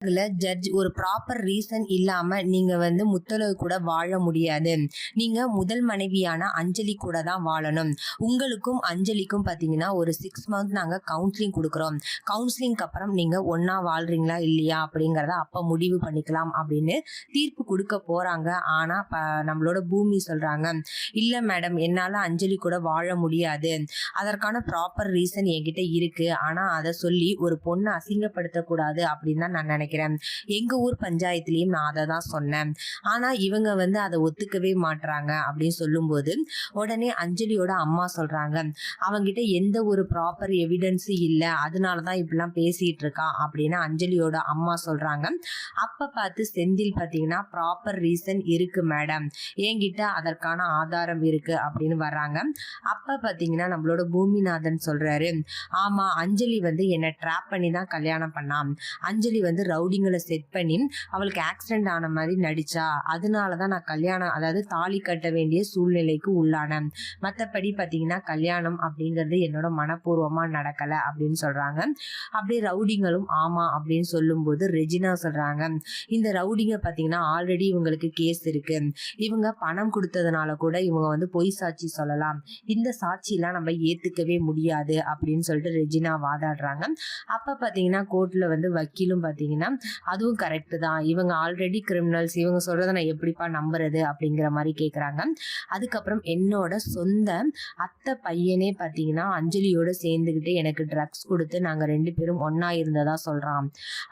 இதுல ஜட்ஜ் ஒரு proper reason இல்லாம நீங்க முத்தலகு கூட வாழ முடியாது. நீங்க முதல் மனைவியான அஞ்சலி கூட தான் வாழணும். உங்களுக்கும் அஞ்சலிக்கும் பாத்தீங்கன்னா ஒரு 6 மந்த் நாங்க கவுன்சிலிங் கொடுக்குறோம். கவுன்சிலிங்க்கு அப்புறம் நீங்க ஒன்னா வாழ்றீங்களா இல்லையா அப்படிங்கறத அப்ப முடிவு பண்ணிக்கலாம் அப்படின்னு தீர்ப்பு கொடுக்க போறாங்க. ஆனா நம்மளோட பூமி சொல்றாங்க, இல்ல மேடம் என்னால அஞ்சலி கூட வாழ முடியாது. அதற்கான ப்ராப்பர் ரீசன் என்கிட்ட இருக்கு. ஆனா அதை சொல்லி ஒரு பொண்ணை அசிங்கப்படுத்த கூடாது அப்படின்னு தான் நான் நினைக்கிறேன். எங்க ஊர் பஞ்சாயத்துலயும் நான் அதை தான் சொன்னேன். ஆனா இவங்க அதை ஒத்துக்கவே மாட்றாங்க அப்படின்னு சொல்லும்போது உடனே அஞ்சலியோட அம்மா சொல்றாங்க, அவங்கிட்ட எந்த ஒரு ப்ராப்பர் எவிடன்ஸ் இல்ல, அதனாலதான் இப்படிலாம் பேசிட்டு இருக்கா அப்படின்னு அஞ்சலியோட அம்மா சொல்றாங்க. அப்ப பார்த்து செந்தில் பாத்தீங்கன்னா ப்ராப்பர் ரீசன் இருக்கு மேடம், என்கிட்ட அதற்கான ஆதாரம் இருக்கு அப்படின்னு வர்றாங்க. அப்ப பாத்தீங்கன்னா நம்மளோட பூமிநாதன் சொல்றாரு, ஆமா அஞ்சலி என்னை ட்ராப் பண்ணி தான் கல்யாணம் பண்ணான். அஞ்சலி ரவுடிங்களை செட் பண்ணி அவளுக்கு ஆக்சிடென்ட் ஆன மாதிரி நடிச்சா, அதனாலதான் நான் கல்யாணம் அதாவது தாலி கட்ட வேண்டிய சூழ்நிலைக்கு உள்ளானேன். மற்றபடி பாத்தீங்கன்னா கல்யாணம் அப்படிங்கிறது என்னோட மனப்பூர்வமா நடக்கல அப்படின்னு சொல்றாங்க. அப்படியே ரவுடிங்களும் ஆமா அப்படின்னு சொல்லும் போது ரெஜினா சொல்றாங்க, இந்த ரவுடிங்க பாத்தீங்கன்னா ஆல்ரெடி இவங்களுக்கு கேஸ் இருக்கு, இவங்க பணம் கொடுத்ததுனால கூட இவங்க பொய் சாட்சி சொல்லலாம், இந்த சாட்சியெல்லாம் நம்ம ஏத்துக்கவே முடியாது அப்படின்னு சொல்லிட்டு ரெஜினா வாதாடுறாங்க. அப்ப பாத்தீங்கன்னா கோர்ட்ல வக்கீலும் பாத்தீங்கன்னா அதுவும் கரெக்ட் தான், இவங்க ஆல்ரெடி கிரிமினல்ஸ், இவங்க சொல்றதை நான் எப்படிப்பா நம்புறது அப்படிங்கிற மாதிரி கேக்குறாங்க. அதுக்கப்புறம் என்னோட சொந்த அத்தை பையனே பாத்தீங்கன்னா அஞ்சலியோட சேர்ந்துகிட்டு எனக்கு ட்ரக்ஸ் கொடுத்து நாங்க 2 பேரும் ஒன்னா இருந்ததா சொல்றான்.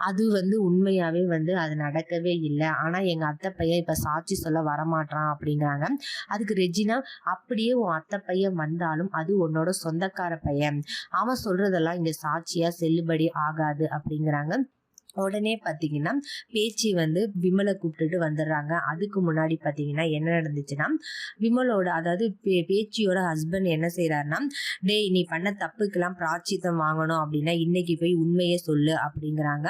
அது உண்மையாவே அது நடக்கவே இல்லை. ஆனா எங்க அத்தை பையன் இப்ப சாட்சி சொல்ல வரமாட்டான் அப்படிங்கிறாங்க. அதுக்கு ரெஜினா, அப்படியே உன் அத்தை பையன் வந்தாலும் அது உன்னோட சொந்தக்கார பையன், அவன் சொல்றதெல்லாம் இங்க சாட்சியா செல்லுபடி ஆகாது அப்படிங்கிறாங்க. உடனே பாத்தீங்கன்னா பேச்சு விமலை கூப்பிட்டுட்டு வந்துடுறாங்க. அதுக்கு முன்னாடி பாத்தீங்கன்னா என்ன நடந்துச்சுன்னா, விமலோட அதாவது பேச்சியோட ஹஸ்பண்ட் என்ன செய்யறாருன்னா, டேய் நீ பண்ண தப்புக்கெல்லாம் பிராச்சித்தம் வாங்கணும் அப்படின்னா இன்னைக்கு போய் உண்மையே சொல்லு அப்படிங்கிறாங்க.